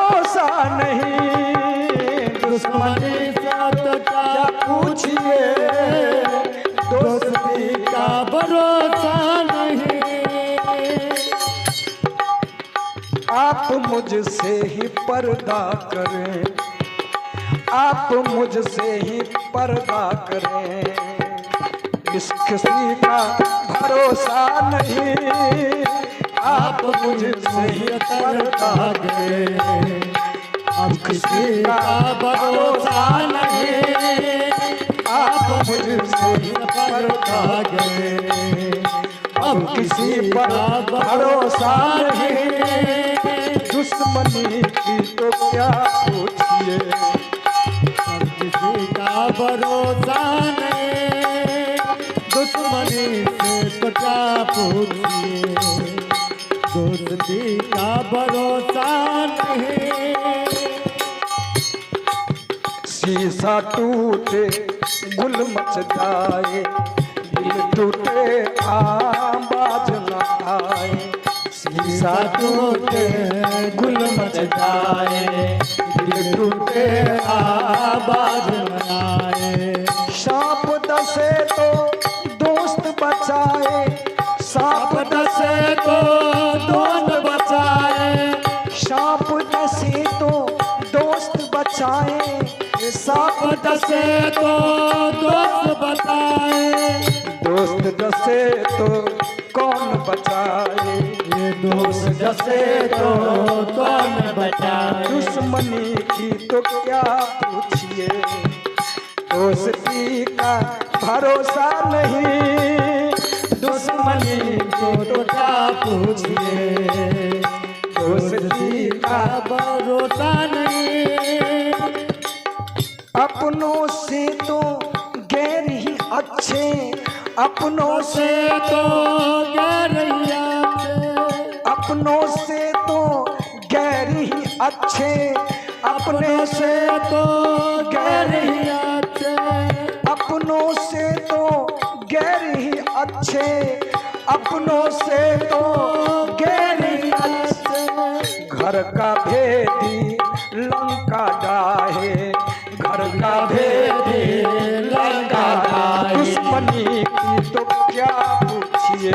भरोसा नहीं। दुश्मनी से तो क्या पूछिए, दोस्ती का भरोसा नहीं। आप मुझसे ही पर्दा करें, आप मुझसे ही पर्दा करें, इस किसी का भरोसा नहीं। आप मुझसे ही पर्दा करें, अब किसी का भरोसा नहीं। आप मुझसे ही पर्दा करें, अब किसी पर भरोसा नहीं। दुश्मनी की तो क्या पूछिए, अब किसी का भरोसा नहीं। दुश्मनी से तो क्या पूछिए, दोस्ती का भरोसा नहीं। शीशा टूटे गुल मच जाए, दिल टूटे आवाज न आए। शीशा टूटे गुल मच जाए, दिल टूटे आवाज न आए। सांप डसे तो दोस्त बचाए, सांप डसे तो दोस्त बचाए। सांप डसे तो दोस्त बचाए, सांप डसे तो दोस्त बचाए। दोस्त डसे तो कौन बचाए, दोस्त डसे तो कौन बचाए। दुश्मनी की तो क्या पूछिए, दोस्ती का भरोसा नहीं। दुश्मनी को तो क्या पूछिए, दोस्ती का भरोसा नहीं। अपनों से तो गैर ही अच्छे, अपनों से तो गैरिया अपनों से तो गैर ही अच्छे, अपने से तो गैर ही गैरिया अपनों से तो गैर ही अच्छे, अपनों से तो गैर ही अच्छे। घर का भेदी लंका डाहे, घर का भेदी लंका डाहे। दुश्मनी की तो क्या पूछिए,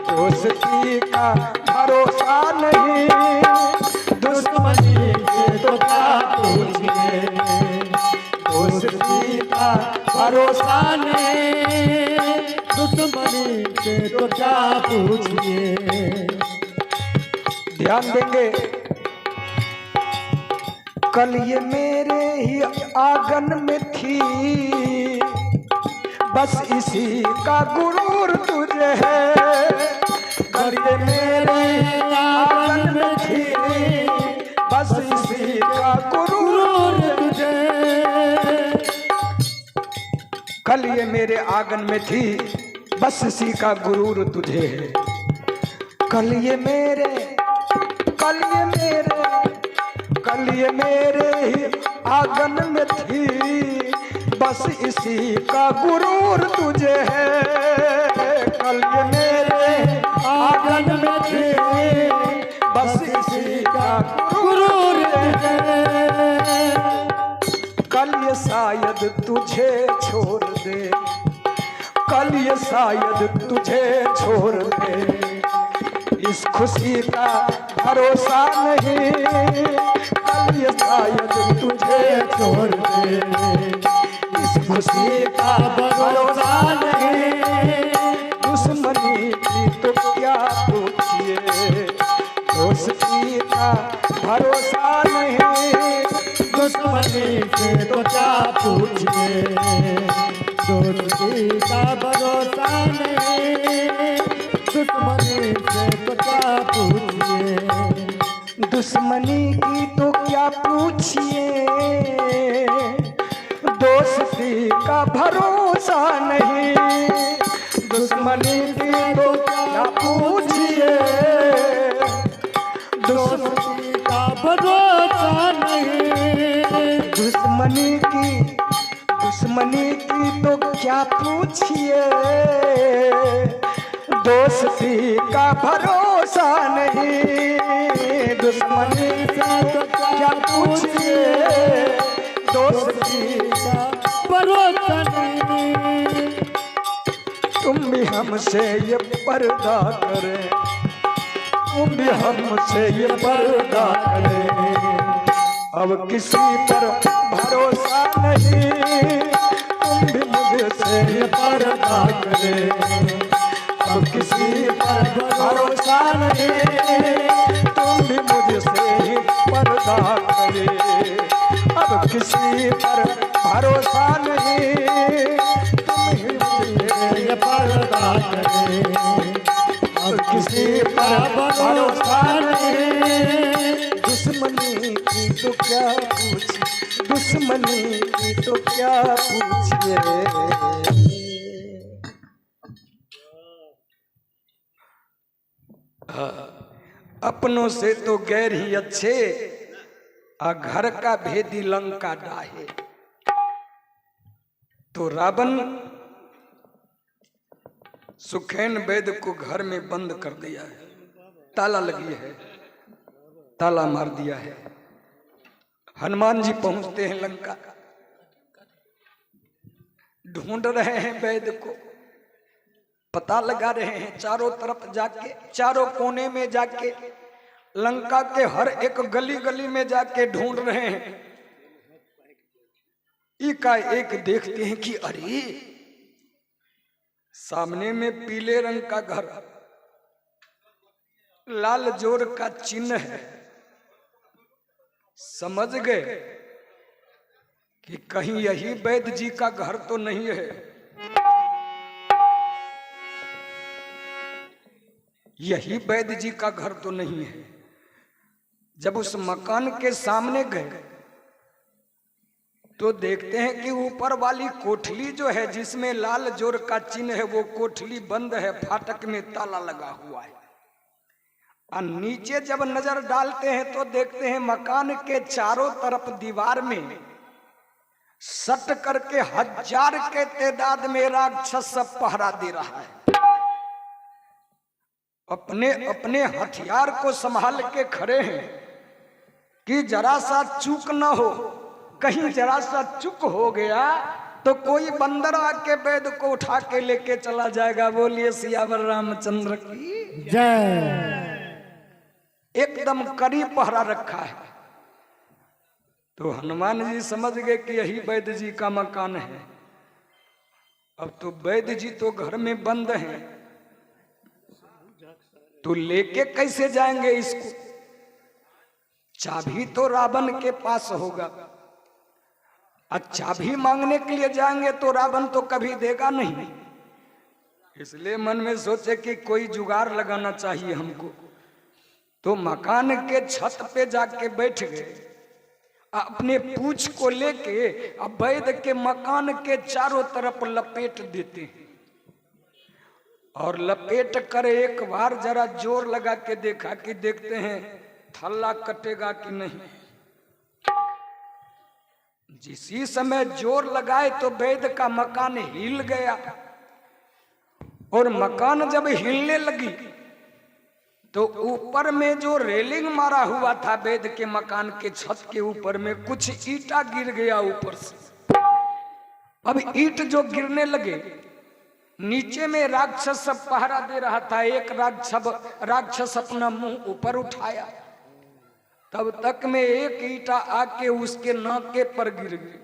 दोस्ती का भरोसा नहीं। दुश्मनी की तो क्या पूछिए, दोस्ती का भरोसा नहीं। दुश्मनी से तो क्या पूछिए। ध्यान देंगे, कल ये मेरे ही आंगन में थी, बस इसी का गुरूर तुझे है। कल ये मेरे आंगन में थी, बस इसी का गुरूर तुझे। कल ये मेरे आंगन में थी, बस इसी का गुरूर तुझे है। कल ये मेरे कल ये मेरे ही आंगन में थी, बस इसी का गुरूर तुझे है। कल ये मेरे आंगन में थी, बस इसी का गुरूर तुझे है। कल ये शायद तुझे छोड़ दे, कल ये शायद तुझे छोड़ दे, इस खुशी का भरोसा नहीं। कल ये शायद तुझे छोड़ दे, इस खुशी का भरोसा नहीं। दुश्मनी की तो क्या पूछिए, दोस्ती का भरोसा नहीं। दुश्मनी से तो क्या पूछिए, दोस्ती का भरोसा नहीं। दुश्मनी से तो क्या पूछिए, दुश्मनी की तो क्या पूछिए, दोस्ती का भरोसा नहीं। दुश्मनी की तो क्या पूछिए, दोस्ती का भरोसा नहीं। दुश्मनी की तो क्या पूछिए, दोस्ती का भरोसा नहीं, दुश्मनी से तो क्या पूछिए, दोस्ती का भरोसा नहीं। तुम भी हमसे ये पर्दा करें, तुम भी हमसे ये पर्दा करें, अब किसी पर भरोसा नहीं, तुम भी मुझसे ये पर्दा करें, अब किसी पर भरोसा नहीं, तुम भी मुझसे ही पर्दा करें, अब किसी पर भरोसा नहीं, तुम ही मुझसे ये पर्दा करे, अब किसी पर भरोसा नहीं, दुश्मनी की तो क्या पूछिए, दुश्मनी की तो क्या पूछिए। अपनों से तो गैर ही अच्छे, आ घर का भेदी लंका डाहे। तो रावण सुखेन वैद्य को घर में बंद कर दिया है, ताला लगी है, ताला मार दिया है। हनुमान जी पहुंचते हैं लंका, ढूंढ रहे हैं वैद्य को, पता लगा रहे हैं चारों तरफ जाके, चारों कोने में जाके, लंका के हर एक गली गली में जाके ढूंढ रहे हैं। एका एक देखते हैं कि अरे सामने में पीले रंग का घर, लाल जोर का चिन्ह है। समझ गए कि कहीं यही वैद्य जी का घर तो नहीं है। यही वैद्य जी का घर तो नहीं है। जब उस मकान के सामने गए तो देखते हैं कि ऊपर वाली कोठली जो है जिसमें लाल जोर का चिन्ह है, वो कोठली बंद है, फाटक में ताला लगा हुआ है। और नीचे जब नजर डालते हैं तो देखते हैं मकान के चारों तरफ दीवार में सट करके 1000 के तादाद में राक्षस सब पहरा दे रहा है। अपने अपने हथियार को संभाल के खड़े हैं कि जरा सा चूक ना हो, कहीं जरा सा चूक हो गया तो कोई बंदर आके वैद्य को उठा के लेके चला जाएगा। बोलिए सियावर रामचंद्र की जय। एकदम कड़ी पहरा रखा है। तो हनुमान जी समझ गए कि यही वैद्य जी का मकान है। अब तो वैद्य जी तो घर में बंद हैं, तो लेके कैसे जाएंगे इसको? चाबी तो रावण के पास होगा, और चाबी मांगने के लिए जाएंगे तो रावण तो कभी देगा नहीं। इसलिए मन में सोचे कि कोई जुगाड़ लगाना चाहिए हमको। तो मकान के छत पे जाके बैठ गए, अपने पूंछ को लेके अब वैद्य के मकान के चारों तरफ लपेट देते हैं। और लपेट कर एक बार जरा जोर लगा के देखा कि देखते हैं थल्ला कटेगा कि नहीं। जिसी समय जोर लगाए तो वैद्य का मकान हिल गया। और मकान जब हिलने लगी तो ऊपर में जो रेलिंग मारा हुआ था वैद्य के मकान के छत के ऊपर में कुछ ईंटा गिर गया ऊपर से। अब ईंट जो गिरने लगे, नीचे में राक्षस सब पहरा दे रहा था। एक राक्षस अपना मुंह ऊपर उठाया, तब तक में एक ईंटा आके उसके नाके पर गिर गई।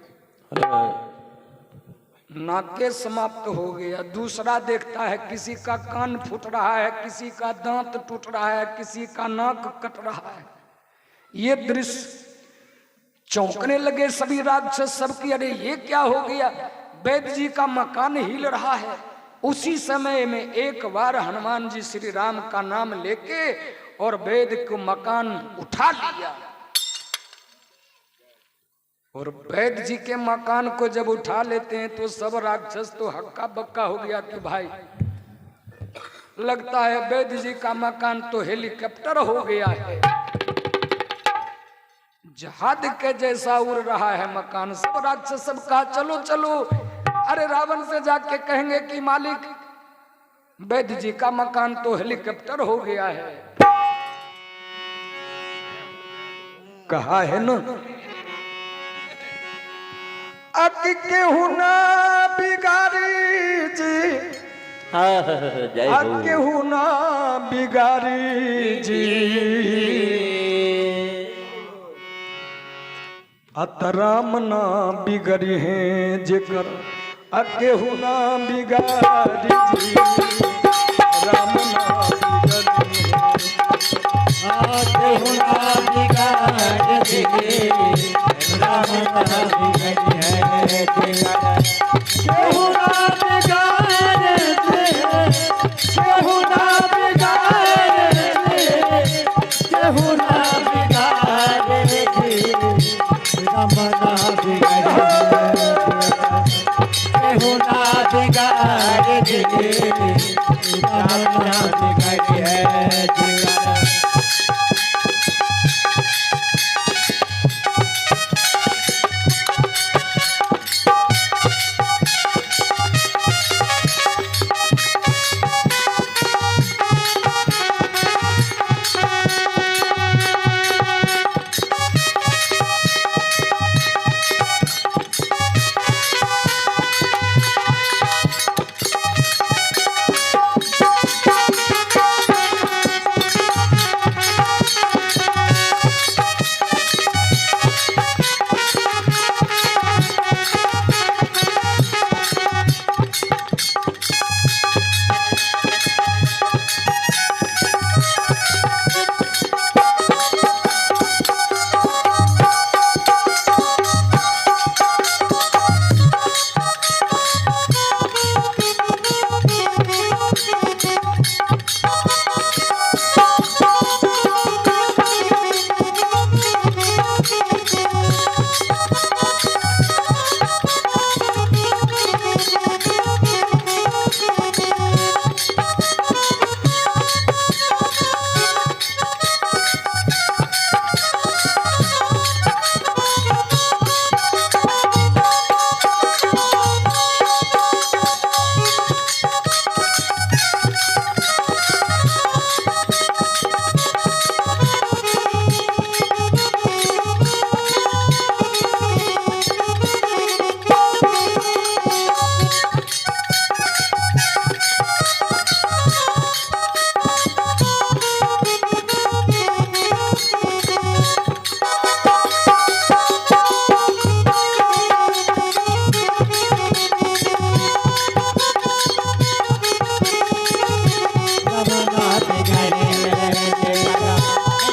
नाके समाप्त हो गया। दूसरा देखता है किसी का कान फूट रहा है, किसी का दांत टूट रहा है, किसी का नाक कट रहा है। ये दृश्य चौंकने लगे सभी राक्षस सबकी, अरे ये क्या हो गया? वैद्य जी का मकान हिल रहा है। उसी समय में एक बार हनुमान जी श्री राम का नाम लेके और वैद्य को मकान उठा लिया। और वैद्य जी के मकान को जब उठा लेते हैं तो सब राक्षस तो हक्का बक्का हो गया कि भाई लगता है वैद्य जी का मकान तो हेलीकॉप्टर हो गया है, जहाज के जैसा उड़ रहा है मकान। सब राक्षस सब कहा चलो चलो, अरे रावण से जाके कहेंगे कि मालिक वैद्य जी का मकान तो हेलीकॉप्टर हो गया है। कहा है ना, अति केहू ना बिगाड़ी जी, जय हो। केहू ना बिगाड़ी जी, अतराम ना बिगड़ी है जेकर केहू ना बिगाड़ी जी, राम ना बिगड़ी है। केहू ना बिगाड़ जी, राम ना बिगड़ी है। केहू ना बिगाड़ जी, केहू ना बिगाड़ जी, केहू ना बिगाड़ जी, राम ना बिगड़ी है।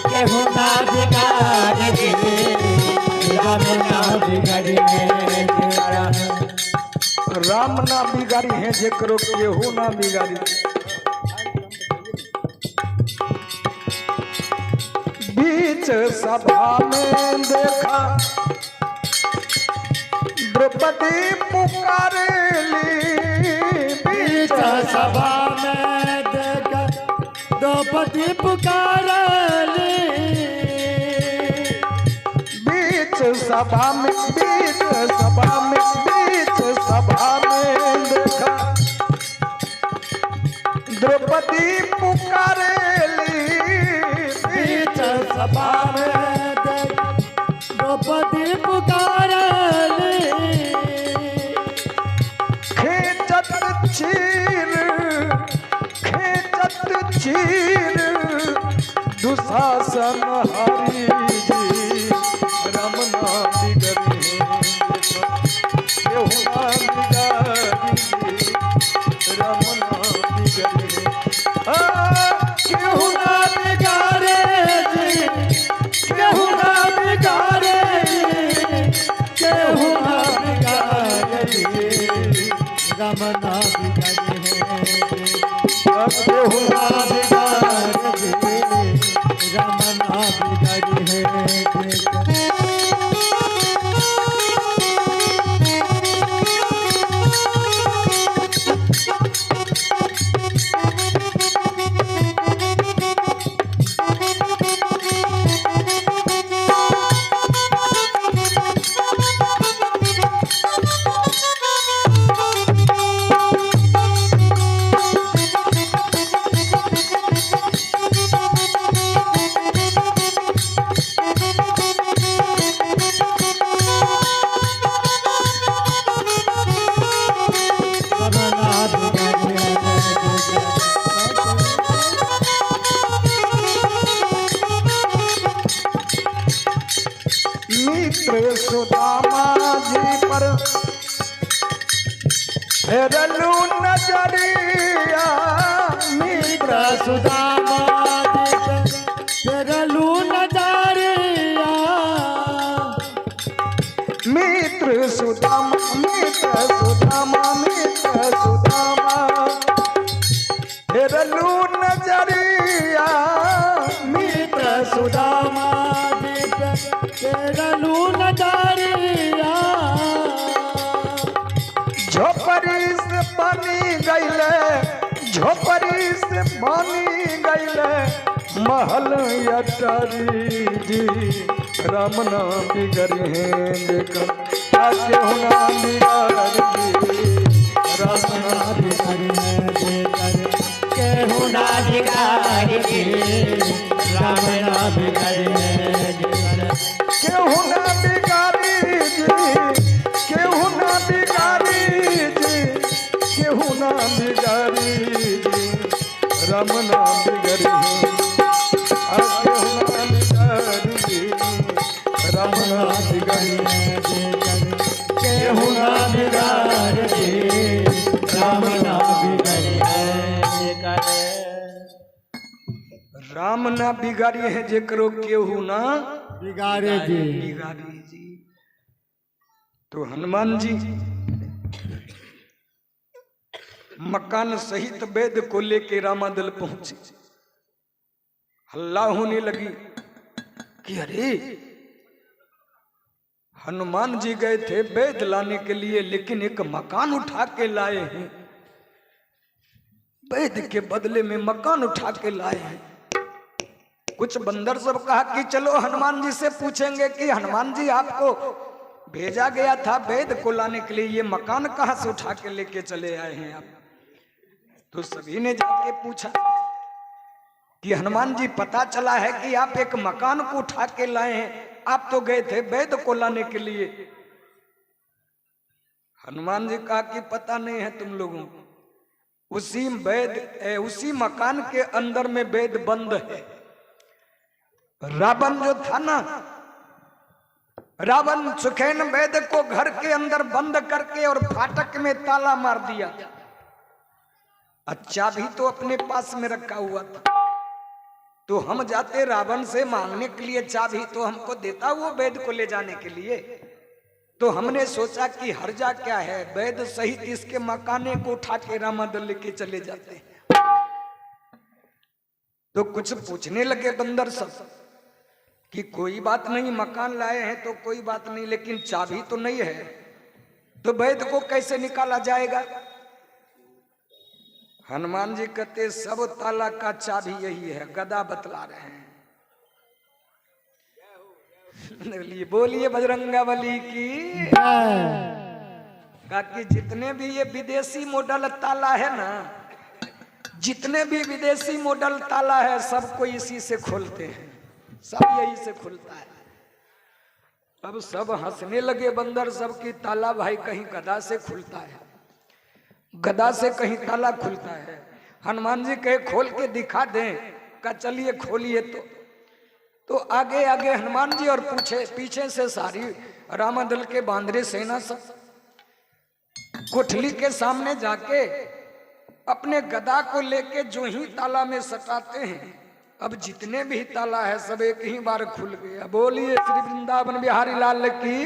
केहू ना बिगाड़ जी, राम ना बिगड़ी है। राम ना बिगाड़ी है जेकरो केहू ना बिगाड़ी। बीच सभा में देखा द्रौपदी पुकारेली, बीच सभा में देखा द्रौपदी पुकारली, बीच सभा में, बीच सभा में, बीच सभा में देखा द्रौपदी पुकारेली, बीच सभा में देखा द्रौपदी पुकारली, खेचत चीर, खेचत चीर दुशासन हरि जी, राम ना बिगड़ी है केहू ना बिगाड़ी जी, राम ना बिगड़ी है। केहू ना बिगाड़े जी, केहू ना बिगाड़े जी, केहू ना बिगाड़े जी, राम ना बिगाड़े है। केहू ना बिगाड़े जी, राम ना बिगाड़े है। मित्र सुदामा जी पर फेरलू नजरिया मित्र सुदामा फेरलू नजरिया मित्र सुदामा मित्र सुदामा मित्र सुदामा फेरलू नजरिया मित्र सुदामा फेरलू नजरिया झोपड़ी से बनी गईले झोपड़ी से बनी गईले महल अटारी जी राम नाम बिगड़ी है लेकर आके होना बिगाड़ी राम नाम बिगड़ी है केहू ना बिगाड़ी राम ना बिगाड़ी केहू ना बिगाड़ी जी केहू ना बिगाड़ी जी केहू ना बिगाड़ी जी राम नाम बिगड़ी केहू ना बिगाड़ी जी राम नाम बिगड़ी केहू ना बिगाड़ी राम ना बिगाड़ी राम ना बिगाड़ी है जेकरो केहू ना बिगाड़े जी बिगाड़ी जी। तो हनुमान जी मकान सहित वेद को लेके रामादल पहुंचे। हल्ला होने लगी कि अरे हनुमान जी गए थे वेद लाने के लिए लेकिन एक मकान उठा के लाए हैं, वेद के बदले में मकान उठा के लाए हैं। कुछ बंदर सब कहा कि चलो हनुमान जी से पूछेंगे कि हनुमान जी आपको भेजा गया था वेद को लाने के लिए, ये मकान कहां से उठा के लेके चले आए हैं आप। तो सभी ने जाके पूछा कि हनुमान जी पता चला है कि आप एक मकान को उठा के लाए हैं, आप तो गए थे वेद को लाने के लिए। हनुमान जी कहा कि पता नहीं है तुम लोगों को, उसी मकान के अंदर में वेद बंद है। रावण जो था ना, रावण सुखेन वेद को घर के अंदर बंद करके और फाटक में ताला मार दिया। अच्छा भी तो अपने पास में रखा हुआ था, तो हम जाते रावण से मांगने के लिए, चाबी तो हमको देता वो वेद को ले जाने के लिए। तो हमने सोचा कि हर्जा क्या है, वेद सहित इसके मकाने को उठा के रामादल लेके चले जाते हैं। तो कुछ पूछने लगे बंदर सब कि कोई बात नहीं, मकान लाए हैं तो कोई बात नहीं, लेकिन चाबी तो नहीं है, तो वेद को कैसे निकाला जाएगा। हनुमान जी कहते सब ताला का चाबी यही है, गदा बतला रहे हैं। बोलिए बजरंगबली की। कहा कि जितने भी ये विदेशी मॉडल ताला है ना, जितने भी विदेशी मॉडल ताला है सबको इसी से खोलते हैं, सब यही से खुलता है। अब सब हंसने लगे बंदर सब की ताला भाई कहीं गदा से खुलता है, गदा से कहीं ताला खुलता है। हनुमान जी कहे खोल के दिखा दें, का चलिए खोलिए। तो आगे आगे हनुमान जी और पीछे से सारी रामादल के बांदरे सेना सब कोठली के सामने जाके अपने गदा को लेके जो ही ताला में सटाते हैं, अब जितने भी ताला है सब एक ही बार खुल गया। बोलिए श्री वृंदावन बिहारी लाल की।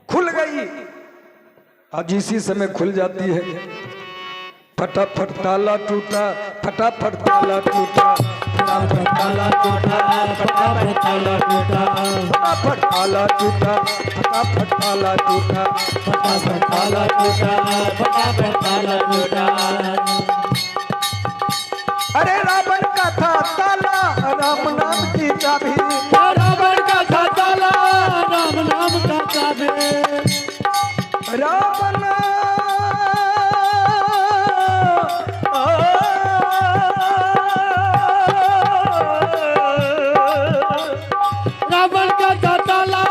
खुल गई, आज इसी समय खुल जाती है। फटाफट ताला टूटा, फटाफट ताला टूटा, फटाफट ताला टूटा, फटाफट ताला टूटा, फटाफट ताला टूटा, फटाफट ताला टूटा, फटाफट ताला टूटा, फटाफट ताला टूटा। अरे रावण का था ताला, राम नाम की चाबी, रावण का था ताला, राम नाम का चाबी। रावण रावण का था ताला,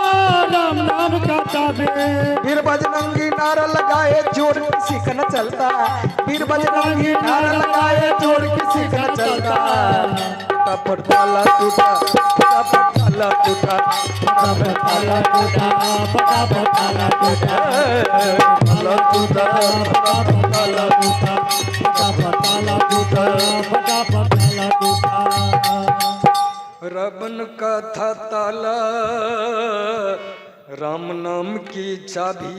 राम नाम का चाबी। फिर बजरंगी नारा लगाए जोर किसी का न चलता, वीर बजरंगी नारा लगाए जोर किसी का न चलता। फटाफट ताला टूटा, फटाफट ताला टूटा, फटाफट ताला टूटा, फटाफट ताला टूटा, ताला टूटा, फटाफट ताला टूटा, फटाफट ताला टूटा, फटाफट ताला टूटा। रबन का था ताला, राम नाम की चाबी,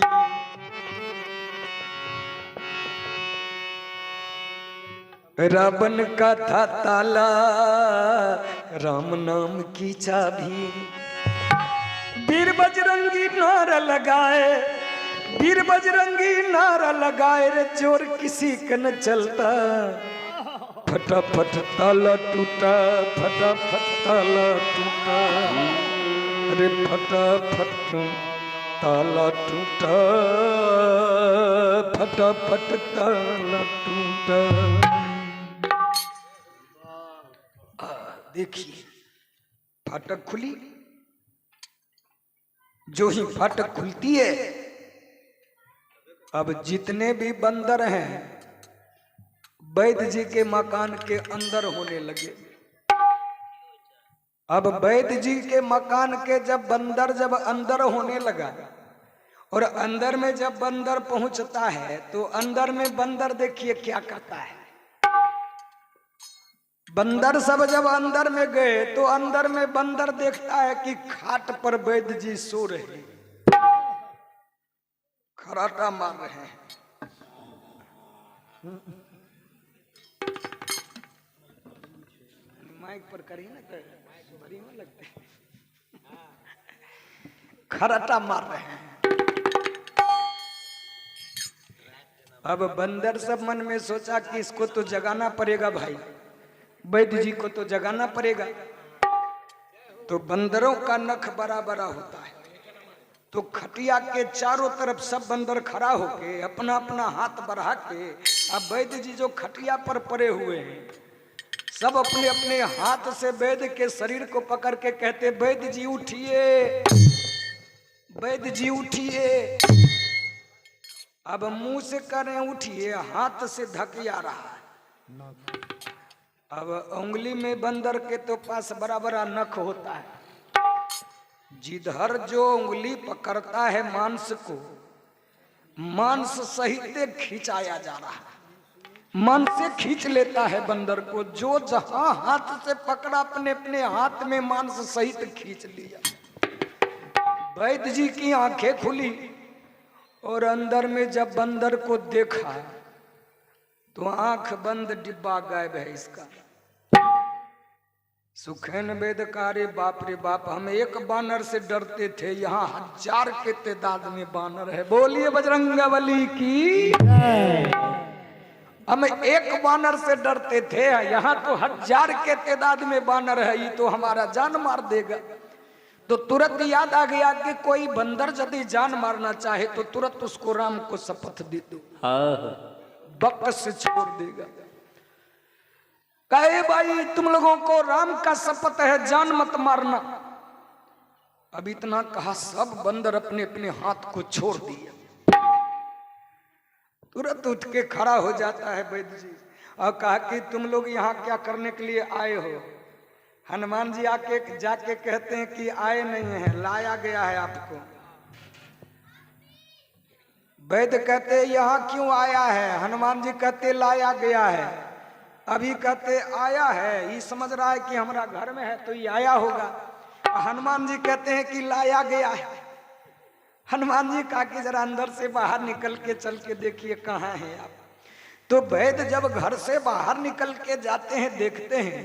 रावण का था ताला, राम नाम की चाबी। वीर बजरंगी नारा लगाए, वीर बजरंगी नारा लगाए रे चोर किसी का न चलता। फटाफट ताला टूटा, फटाफट ताला टूटा, अरे फटाफट ताला टूटा, फटाफट ताला टूटा। देखिए फाटक खुली, जो ही फाटक खुलती है अब जितने भी बंदर हैं वैद्य जी के मकान के अंदर होने लगे। अब वैद्य जी के मकान के जब बंदर जब अंदर होने लगा, और अंदर में जब बंदर पहुंचता है तो अंदर में बंदर देखिए क्या करता है। बंदर सब जब अंदर में गए तो अंदर में बंदर देखता है कि खाट पर वैद्य जी सो रहे हैं, खराटा मार रहे हैं। माइक पर करिए ना तो बड़ी में लगते, खराटा मार रहे हैं। अब बंदर सब मन में सोचा कि इसको तो जगाना पड़ेगा भाई, वैद्य जी को तो जगाना पड़ेगा। तो बंदरों का नख बड़ा बड़ा होता है, तो खटिया के चारों तरफ सब बंदर खड़ा होके अपना अपना हाथ बढ़ा के, अब वैद्य जी जो खटिया पर पड़े हुए हैं सब अपने अपने हाथ से वैद्य के शरीर को पकड़ के कहते, वैद्य जी उठिए, वैद्य जी उठिए। अब मुंह से करें उठिए, हाथ से धकिया रहा है। अब उंगली में बंदर के तो पास बड़ा बड़ा नख होता है, जिधर जो उंगली पकड़ता है मांस को, मांस सहित खिंचाया जा रहा है, मन से खींच लेता है बंदर को। जो जहां हाथ से पकड़ा अपने अपने हाथ में मांस सहित खींच लिया। वैद्य जी की आंखें खुली और अंदर में जब बंदर को देखा तो आंख बंद, डिब्बा गायब है इसका। सुखेन वेद कारे बाप रे बाप, हम एक बानर से डरते थे, यहाँ 1000 के तादाद में बानर है। बोलिए बजरंगबली की। हम एक बानर से डरते थे, यहाँ तो 1000 के तादाद में बानर है, ये तो हमारा जान मार देगा। तो तुरंत याद आ गया कि कोई बंदर यदि जान मारना चाहे तो तुरंत उसको राम को शपथ दे दो, बक से छोड़ देगा। कहे भाई तुम लोगों को राम का शपथ है, जान मत मारना। अब इतना कहा, सब बंदर अपने अपने हाथ को छोड़ दिया। तुरंत उठ के खड़ा हो जाता है वैद्य जी और कहा कि तुम लोग यहाँ क्या करने के लिए आए हो? हनुमान जी आके जाके कहते हैं कि आए नहीं है, लाया गया है आपको। वैद्य कहते यहाँ क्यों आया है? हनुमान जी कहते लाया गया है। अभी कहते आया है, ये समझ रहा है कि हमारा घर में है तो ये आया होगा। हनुमान जी कहते हैं कि लाया गया है। हनुमान जी कहा कि जरा अंदर से बाहर निकल के चल के देखिए कहाँ है आप। तो वैद्य जब घर से बाहर निकल के जाते हैं, देखते हैं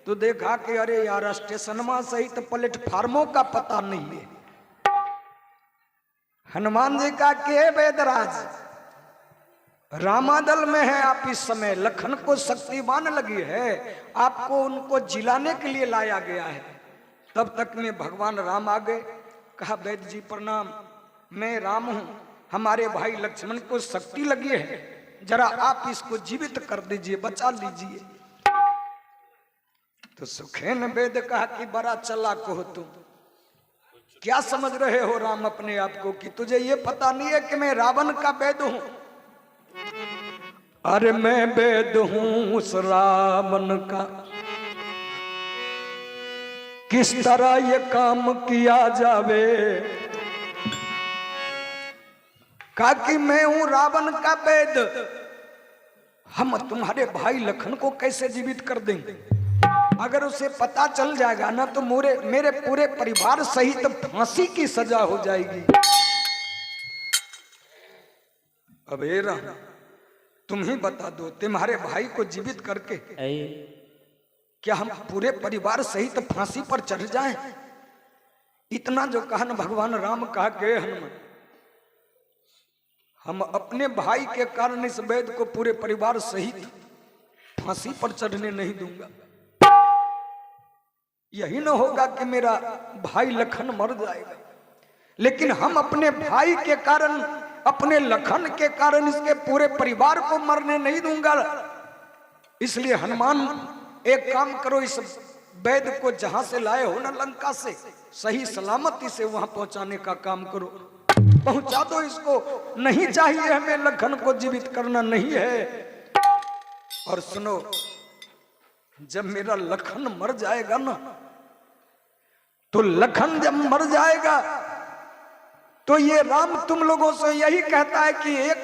तो देखा कि अरे यार स्टेशनमा सहित प्लेटफार्मों का पता नहीं है। हनुमान जी कहा कि वेदराज, रामादल में है आप इस समय, लखन को शक्तिवान लगी है, आपको उनको जिलाने के लिए लाया गया है। तब तक में भगवान राम आ गए। कहा वैद्य जी प्रणाम, मैं राम हूं, हमारे भाई लक्ष्मण को शक्ति लगी है, जरा आप इसको जीवित कर दीजिए, बचा लीजिए। तो सुखेन वेद कहा कि बड़ा चालाक हो तुम, क्या समझ रहे हो राम अपने आप को कि तुझे ये पता नहीं है कि मैं रावण का वेद हूं? अरे मैं वेद हूं उस रावण का, किस तरह ये काम किया जावे। कहा कि मैं हूं रावण का वेद, हम तुम्हारे भाई लखन को कैसे जीवित कर देंगे? अगर उसे पता चल जाएगा ना तो मेरे पूरे परिवार सहित फांसी की सजा हो जाएगी। अब हे राम, तुम ही बता दो, तुम्हारे भाई को जीवित करके क्या हम पूरे परिवार सहित फांसी पर चढ़ जाएं? इतना जो कहा ना भगवान राम, कहा गए हनुमान, हम अपने भाई के कारण इस वेद को पूरे परिवार सहित फांसी पर चढ़ने नहीं दूंगा। यही न होगा कि मेरा भाई लखन मर जाएगा, लेकिन हम अपने भाई के कारण, अपने लखन के कारण इसके पूरे परिवार को मरने नहीं दूंगा। इसलिए हनुमान एक काम करो, इस वेद को जहां से लाए हो ना लंका से, सही सलामती से वहां पहुंचाने का काम करो, पहुंचा दो इसको। नहीं चाहिए हमें लखन को जीवित करना, नहीं है। और सुनो, जब मेरा लखन मर जाएगा ना, तो लखन जब मर जाएगा तो ये राम तुम लोगों से यही कहता है कि एक